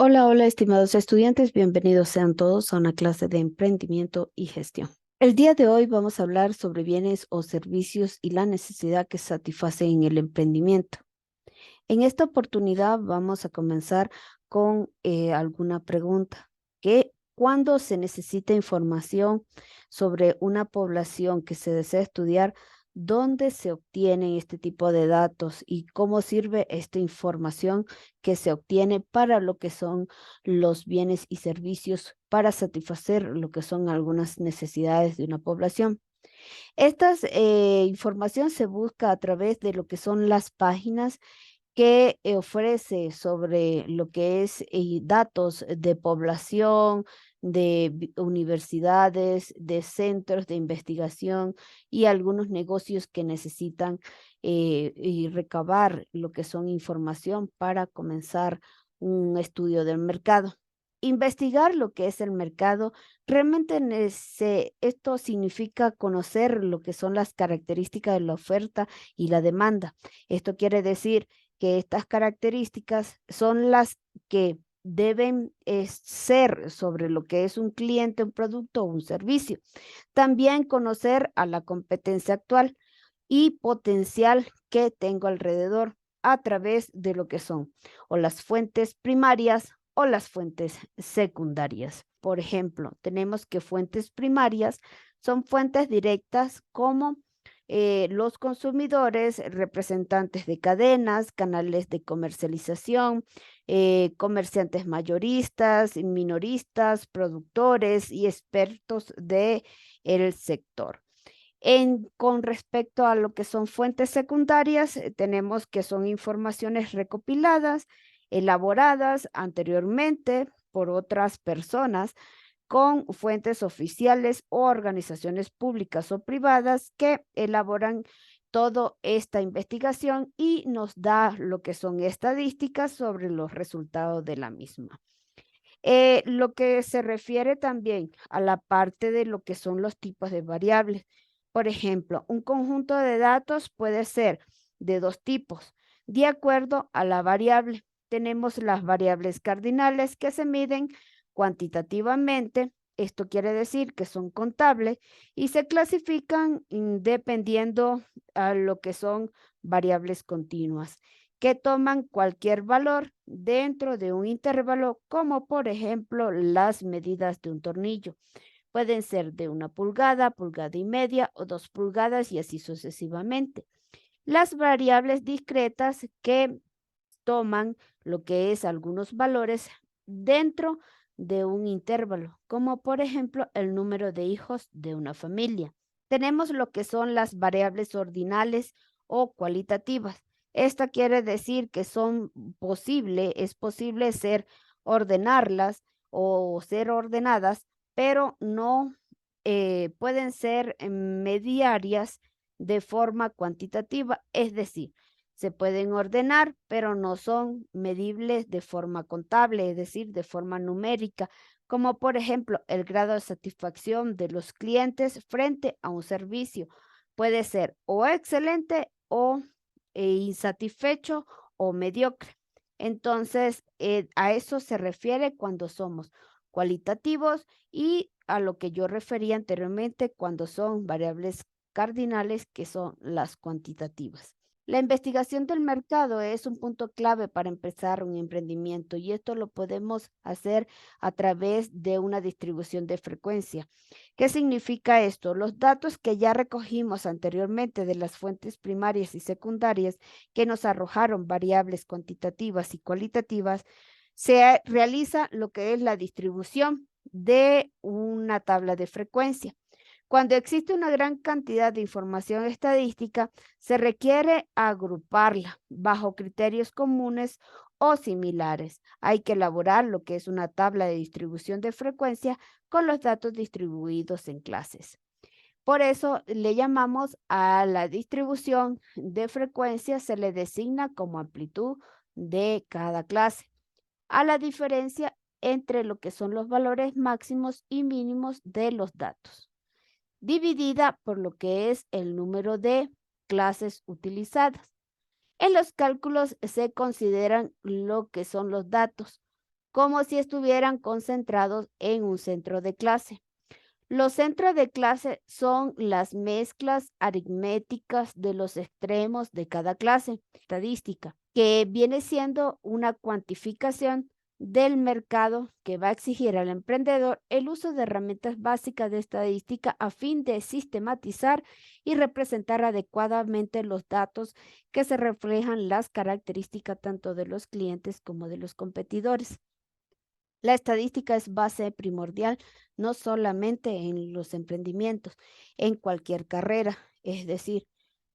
Hola, hola, estimados estudiantes, bienvenidos sean todos a una clase de emprendimiento y gestión. El día de hoy vamos a hablar sobre bienes o servicios y la necesidad que satisfacen el emprendimiento. En esta oportunidad vamos a comenzar con alguna pregunta. ¿Cuándo se necesita información sobre una población que se desea estudiar? ¿Dónde se obtienen este tipo de datos y cómo sirve esta información que se obtiene para lo que son los bienes y servicios para satisfacer lo que son algunas necesidades de una población? Esta información se busca a través de lo que son las páginas que ofrece sobre lo que es datos de población, de universidades, de centros de investigación y algunos negocios que necesitan y recabar lo que son información para comenzar un estudio del mercado. Investigar lo que es el mercado, realmente esto significa conocer lo que son las características de la oferta y la demanda. Esto quiere decir que estas características son las que deben ser sobre lo que es un cliente, un producto o un servicio. También conocer a la competencia actual y potencial que tengo alrededor a través de lo que son o las fuentes primarias o las fuentes secundarias. Por ejemplo, tenemos que fuentes primarias son fuentes directas como los consumidores, representantes de cadenas, canales de comercialización, comerciantes mayoristas, minoristas, productores y expertos del sector. Con respecto a lo que son fuentes secundarias, tenemos que son informaciones recopiladas, elaboradas anteriormente por otras personas con fuentes oficiales o organizaciones públicas o privadas que elaboran toda esta investigación y nos da lo que son estadísticas sobre los resultados de la misma. Lo que se refiere también a la parte de lo que son los tipos de variables. Por ejemplo, un conjunto de datos puede ser de dos tipos. De acuerdo a la variable, tenemos las variables cardinales que se miden cuantitativamente. Esto quiere decir que son contables y se clasifican dependiendo a lo que son variables continuas que toman cualquier valor dentro de un intervalo, como por ejemplo las medidas de un tornillo. Pueden ser de 1 pulgada, pulgada y media o 2 pulgadas y así sucesivamente. Las variables discretas que toman lo que es algunos valores dentro de un intervalo, como por ejemplo el número de hijos de una familia. Tenemos lo que son las variables ordinales o cualitativas. Esta quiere decir que es posible ordenarlas o ser ordenadas, pero no pueden ser mediarias de forma cuantitativa, es decir, se pueden ordenar, pero no son medibles de forma contable, es decir, de forma numérica, como por ejemplo el grado de satisfacción de los clientes frente a un servicio. Puede ser o excelente o insatisfecho o mediocre. Entonces, a eso se refiere cuando somos cualitativos y a lo que yo refería anteriormente cuando son variables cardinales, que son las cuantitativas. La investigación del mercado es un punto clave para empezar un emprendimiento y esto lo podemos hacer a través de una distribución de frecuencia. ¿Qué significa esto? Los datos que ya recogimos anteriormente de las fuentes primarias y secundarias que nos arrojaron variables cuantitativas y cualitativas, se realiza lo que es la distribución de una tabla de frecuencia. Cuando existe una gran cantidad de información estadística, se requiere agruparla bajo criterios comunes o similares. Hay que elaborar lo que es una tabla de distribución de frecuencia con los datos distribuidos en clases. Por eso le llamamos a la distribución de frecuencia, se le designa como amplitud de cada clase, a la diferencia entre lo que son los valores máximos y mínimos de los datos dividida por lo que es el número de clases utilizadas. En los cálculos se consideran lo que son los datos como si estuvieran concentrados en un centro de clase. Los centros de clase son las mezclas aritméticas de los extremos de cada clase estadística, que viene siendo una cuantificación del mercado que va a exigir al emprendedor el uso de herramientas básicas de estadística a fin de sistematizar y representar adecuadamente los datos que se reflejan las características tanto de los clientes como de los competidores. La estadística es base primordial no solamente en los emprendimientos, en cualquier carrera, es decir,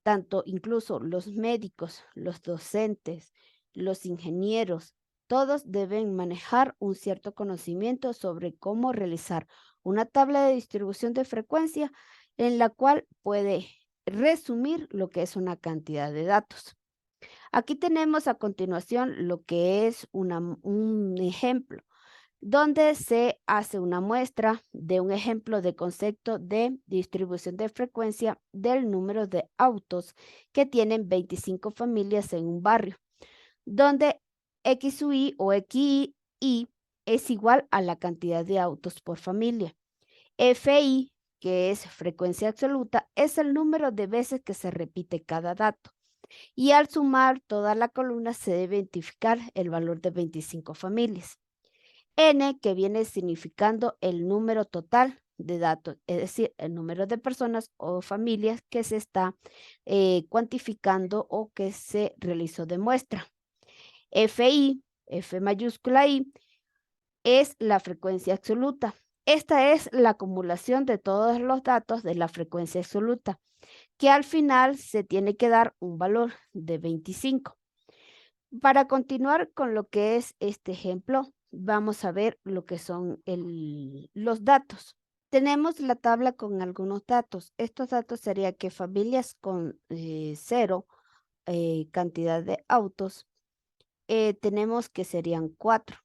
tanto incluso los médicos, los docentes, los ingenieros, todos deben manejar un cierto conocimiento sobre cómo realizar una tabla de distribución de frecuencia en la cual puede resumir lo que es una cantidad de datos. Aquí tenemos a continuación lo que es un ejemplo donde se hace una muestra de un ejemplo de concepto de distribución de frecuencia del número de autos que tienen 25 familias en un barrio, donde XUI o XI es igual a la cantidad de autos por familia. FI, que es frecuencia absoluta, es el número de veces que se repite cada dato. Y al sumar toda la columna se debe identificar el valor de 25 familias. N, que viene significando el número total de datos, es decir, el número de personas o familias que se está cuantificando o que se realizó de muestra. FI, F mayúscula I, es la frecuencia absoluta. Esta es la acumulación de todos los datos de la frecuencia absoluta, que al final se tiene que dar un valor de 25. Para continuar con lo que es este ejemplo, vamos a ver lo que son los datos. Tenemos la tabla con algunos datos. Estos datos serían que familias con 0 cantidad de autos, tenemos que serían 4.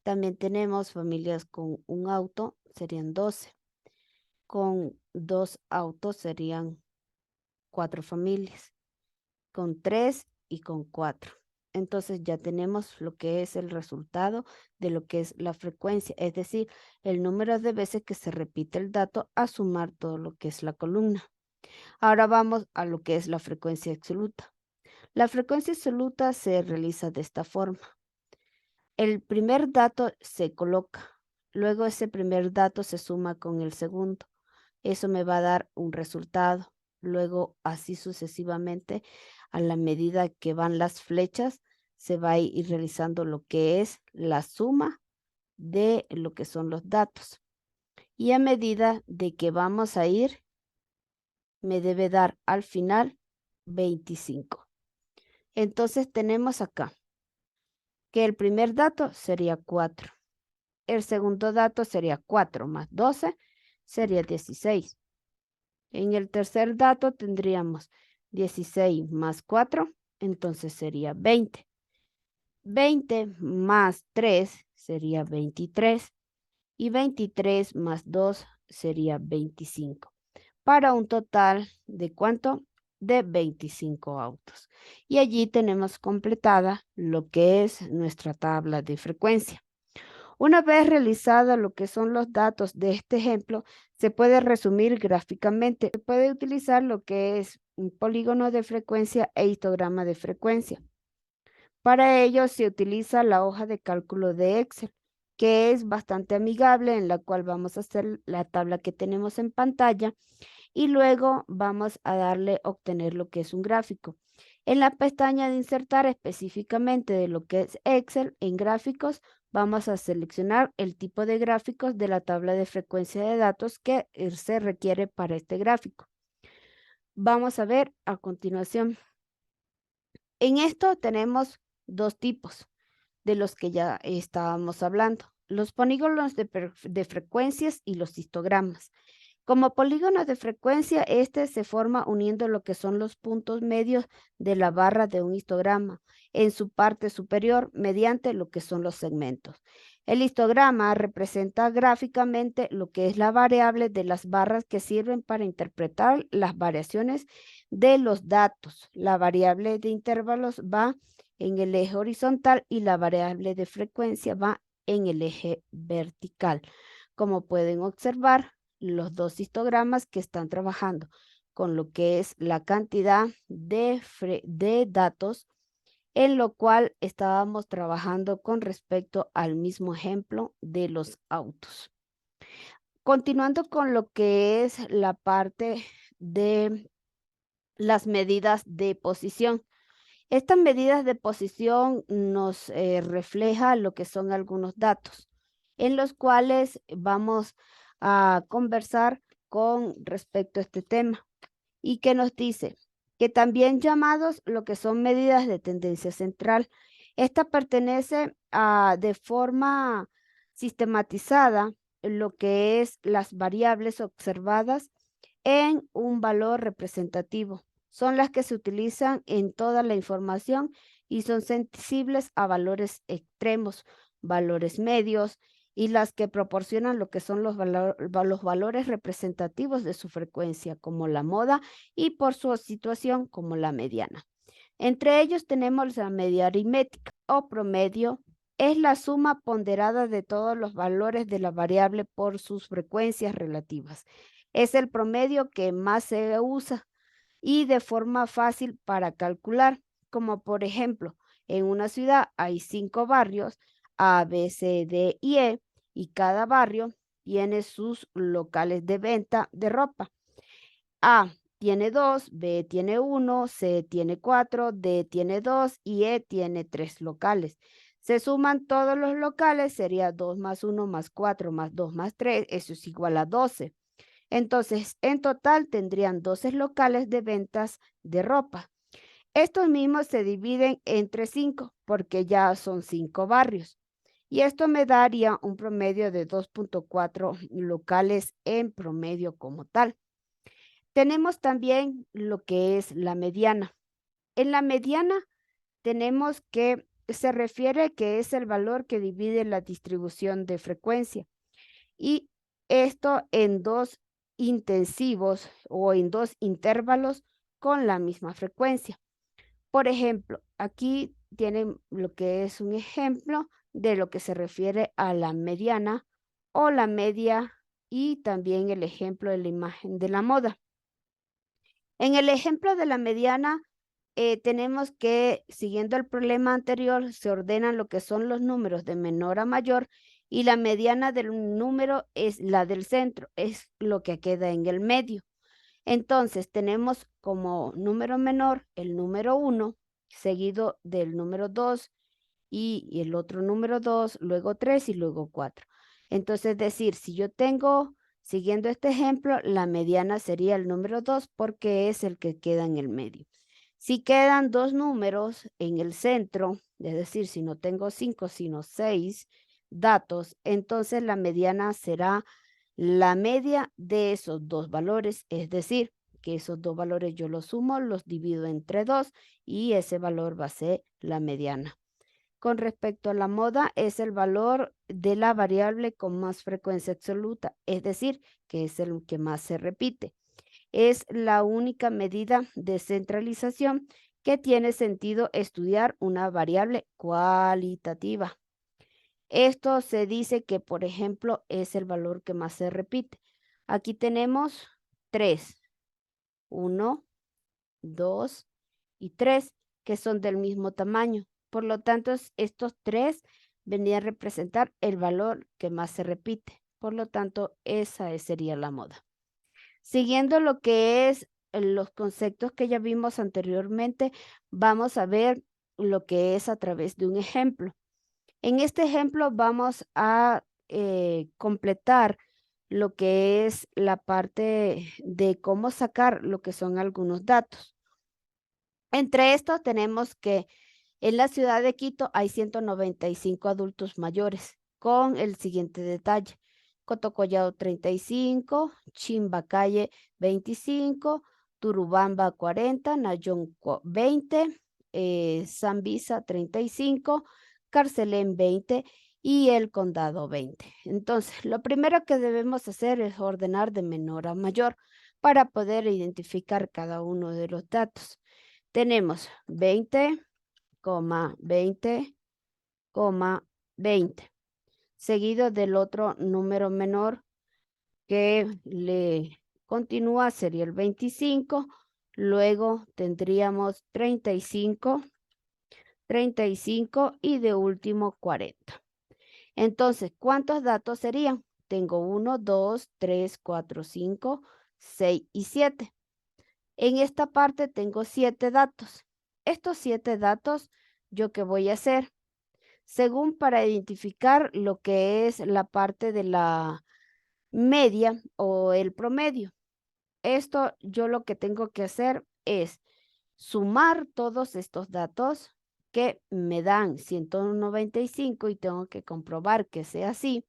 También tenemos familias con un auto, serían 12. Con 2 autos serían 4 familias. Con 3 y con 4. Entonces ya tenemos lo que es el resultado de lo que es la frecuencia, es decir, el número de veces que se repite el dato a sumar todo lo que es la columna. Ahora vamos a lo que es la frecuencia absoluta. La frecuencia absoluta se realiza de esta forma. El primer dato se coloca, luego ese primer dato se suma con el segundo. Eso me va a dar un resultado. Luego así sucesivamente, a la medida que van las flechas, se va a ir realizando lo que es la suma de lo que son los datos. Y a medida de que vamos a ir, me debe dar al final 25. Entonces tenemos acá que el primer dato sería 4. El segundo dato sería 4 más 12, sería 16. En el tercer dato tendríamos 16 más 4, entonces sería 20. 20 más 3 sería 23 y 23 más 2 sería 25, para un total de ¿cuánto? De 25 autos. Y allí tenemos completada lo que es nuestra tabla de frecuencia. Una vez realizado lo que son los datos de este ejemplo, se puede resumir gráficamente. Se puede utilizar lo que es un polígono de frecuencia e histograma de frecuencia. Para ello se utiliza la hoja de cálculo de Excel, que es bastante amigable, en la cual vamos a hacer la tabla que tenemos en pantalla y luego vamos a darle obtener lo que es un gráfico. En la pestaña de insertar específicamente de lo que es Excel en gráficos, vamos a seleccionar el tipo de gráficos de la tabla de frecuencia de datos que se requiere para este gráfico. Vamos a ver a continuación. En esto tenemos dos tipos de los que ya estábamos hablando: los polígonos de frecuencias y los histogramas. Como polígono de frecuencia, este se forma uniendo lo que son los puntos medios de la barra de un histograma en su parte superior mediante lo que son los segmentos. El histograma representa gráficamente lo que es la variable de las barras que sirven para interpretar las variaciones de los datos. La variable de intervalos va en el eje horizontal y la variable de frecuencia va en el eje vertical. Como pueden observar, los dos histogramas que están trabajando con lo que es la cantidad de datos, en lo cual estábamos trabajando con respecto al mismo ejemplo de los autos. Continuando con lo que es la parte de las medidas de posición. Estas medidas de posición nos refleja lo que son algunos datos, en los cuales vamos a conversar con respecto a este tema. Y que nos dice que también llamados lo que son medidas de tendencia central. Esta pertenece a de forma sistematizada lo que es las variables observadas en un valor representativo. Son las que se utilizan en toda la información y son sensibles a valores extremos, valores medios y las que proporcionan lo que son los valores representativos de su frecuencia, como la moda y por su situación como la mediana. Entre ellos tenemos la media aritmética o promedio. Es la suma ponderada de todos los valores de la variable por sus frecuencias relativas. Es el promedio que más se usa y de forma fácil para calcular, como por ejemplo, en una ciudad hay 5 barrios, A, B, C, D y E, y cada barrio tiene sus locales de venta de ropa. A tiene 2, B tiene 1, C tiene 4, D tiene 2 y E tiene 3 locales. Se suman todos los locales, sería 2 más 1 más 4 más 2 más 3, eso es igual a 12. Entonces, en total tendrían 12 locales de ventas de ropa. Estos mismos se dividen entre 5 porque ya son 5 barrios. Y esto me daría un promedio de 2.4 locales en promedio como tal. Tenemos también lo que es la mediana. En la mediana tenemos que se refiere que es el valor que divide la distribución de frecuencia. Y esto en dos intensivos o en dos intervalos con la misma frecuencia. Por ejemplo, aquí tienen lo que es un ejemplo de lo que se refiere a la mediana o la media y también el ejemplo de la imagen de la moda. En el ejemplo de la mediana, tenemos que, siguiendo el problema anterior, se ordenan lo que son los números de menor a mayor y la mediana del número es la del centro, es lo que queda en el medio. Entonces, tenemos como número menor el número 1, seguido del número 2 y el otro número 2, luego 3 y luego 4. Entonces, es decir, si yo tengo, siguiendo este ejemplo, la mediana sería el número 2 porque es el que queda en el medio. Si quedan dos números en el centro, es decir, si no tengo 5, sino 6 datos, entonces la mediana será la media de esos dos valores, es decir, que esos dos valores yo los sumo, los divido entre 2 y ese valor va a ser la mediana. Con respecto a la moda, es el valor de la variable con más frecuencia absoluta, es decir, que es el que más se repite. Es la única medida de centralización que tiene sentido estudiar una variable cualitativa. Esto se dice que, por ejemplo, es el valor que más se repite. Aquí tenemos 3, 1, 2 y 3, que son del mismo tamaño. Por lo tanto, estos 3 vendrían a representar el valor que más se repite. Por lo tanto, esa sería la moda. Siguiendo lo que es los conceptos que ya vimos anteriormente, vamos a ver lo que es a través de un ejemplo. En este ejemplo vamos a completar lo que es la parte de cómo sacar lo que son algunos datos. Entre estos tenemos que en la ciudad de Quito hay 195 adultos mayores con el siguiente detalle. Cotocollado 35, Chimbacalle 25, Turubamba 40, Nayón 20, Sambisa 35, Carcelén 20 y el Condado 20. Entonces, lo primero que debemos hacer es ordenar de menor a mayor para poder identificar cada uno de los datos. Tenemos 20, 20, 20. seguido del otro número menor que le continúa, sería el 25, luego tendríamos 35 y de último 40. Entonces, ¿cuántos datos serían? Tengo 1, 2, 3, 4, 5, 6 y 7. En esta parte tengo 7 datos. Estos 7 datos, ¿yo qué voy a hacer? Según para identificar lo que es la parte de la media o el promedio. Esto yo lo que tengo que hacer es sumar todos estos datos que me dan 195 y tengo que comprobar que sea así.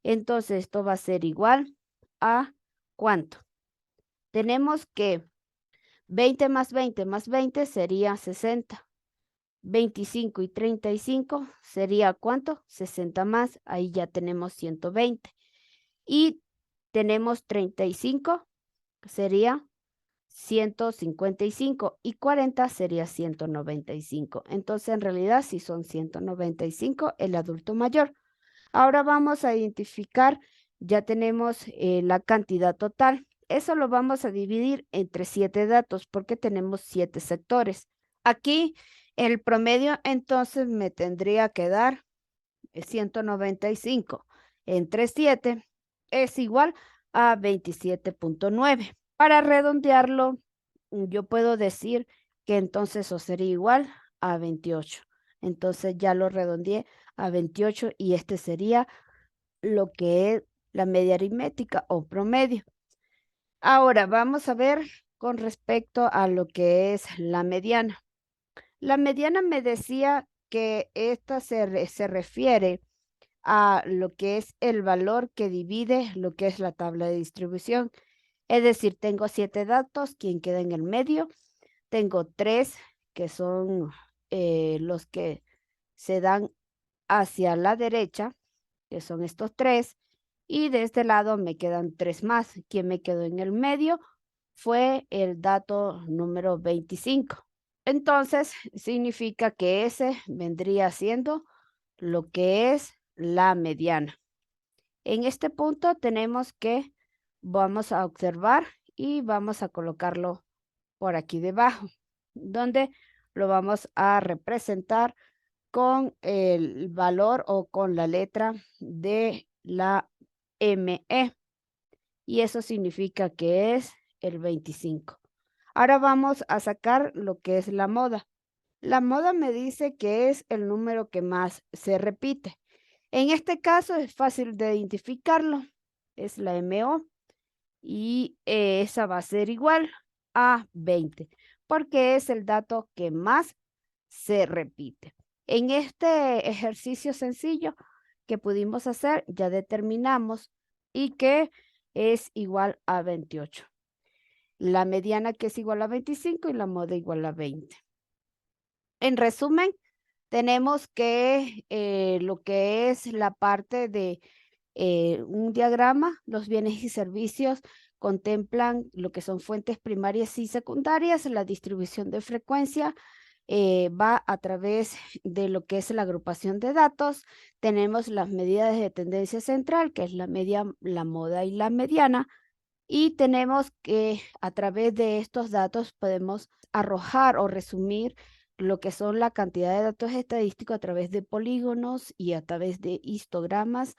Entonces esto va a ser igual a ¿cuánto? Tenemos que 20 más 20 más 20 sería 60. 25 y 35 sería ¿cuánto? 60 más, ahí ya tenemos 120. Y tenemos 35, sería 155 y 40 sería 195. Entonces, en realidad, sí son 195 el adulto mayor. Ahora vamos a identificar, ya tenemos la cantidad total. Eso lo vamos a dividir entre 7 datos porque tenemos 7 sectores. Aquí el promedio entonces me tendría que dar 195 entre 7 es igual a 27.9. Para redondearlo, yo puedo decir que entonces eso sería igual a 28. Entonces ya lo redondeé a 28 y este sería lo que es la media aritmética o promedio. Ahora vamos a ver con respecto a lo que es la mediana. La mediana me decía que esta se refiere a lo que es el valor que divide lo que es la tabla de distribución. Es decir, tengo 7 datos, quien queda en el medio. Tengo 3 que son los que se dan hacia la derecha, que son estos 3. Y de este lado me quedan 3 más. Quien me quedó en el medio fue el dato número 25. Entonces, significa que ese vendría siendo lo que es la mediana. En este punto tenemos que, vamos a observar y vamos a colocarlo por aquí debajo, donde lo vamos a representar con el valor o con la letra de la ME. Y eso significa que es el 25. Ahora vamos a sacar lo que es la moda. La moda me dice que es el número que más se repite. En este caso es fácil de identificarlo. Es la MO y esa va a ser igual a 20 porque es el dato que más se repite. En este ejercicio sencillo que pudimos hacer, ya determinamos y que es igual a 28. La mediana que es igual a 25 y la moda igual a 20. En resumen, tenemos que lo que es la parte de un diagrama, los bienes y servicios contemplan lo que son fuentes primarias y secundarias, la distribución de frecuencia va a través de lo que es la agrupación de datos. Tenemos las medidas de tendencia central, que es la media, la moda y la mediana. Y tenemos que a través de estos datos podemos arrojar o resumir lo que son la cantidad de datos estadísticos a través de polígonos y a través de histogramas,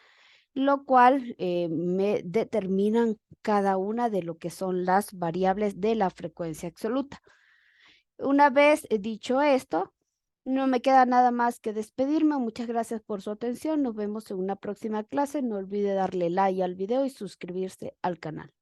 lo cual me determinan cada una de lo que son las variables de la frecuencia absoluta. Una vez dicho esto, no me queda nada más que despedirme. Muchas gracias por su atención. Nos vemos en una próxima clase. No olvide darle like al video y suscribirse al canal.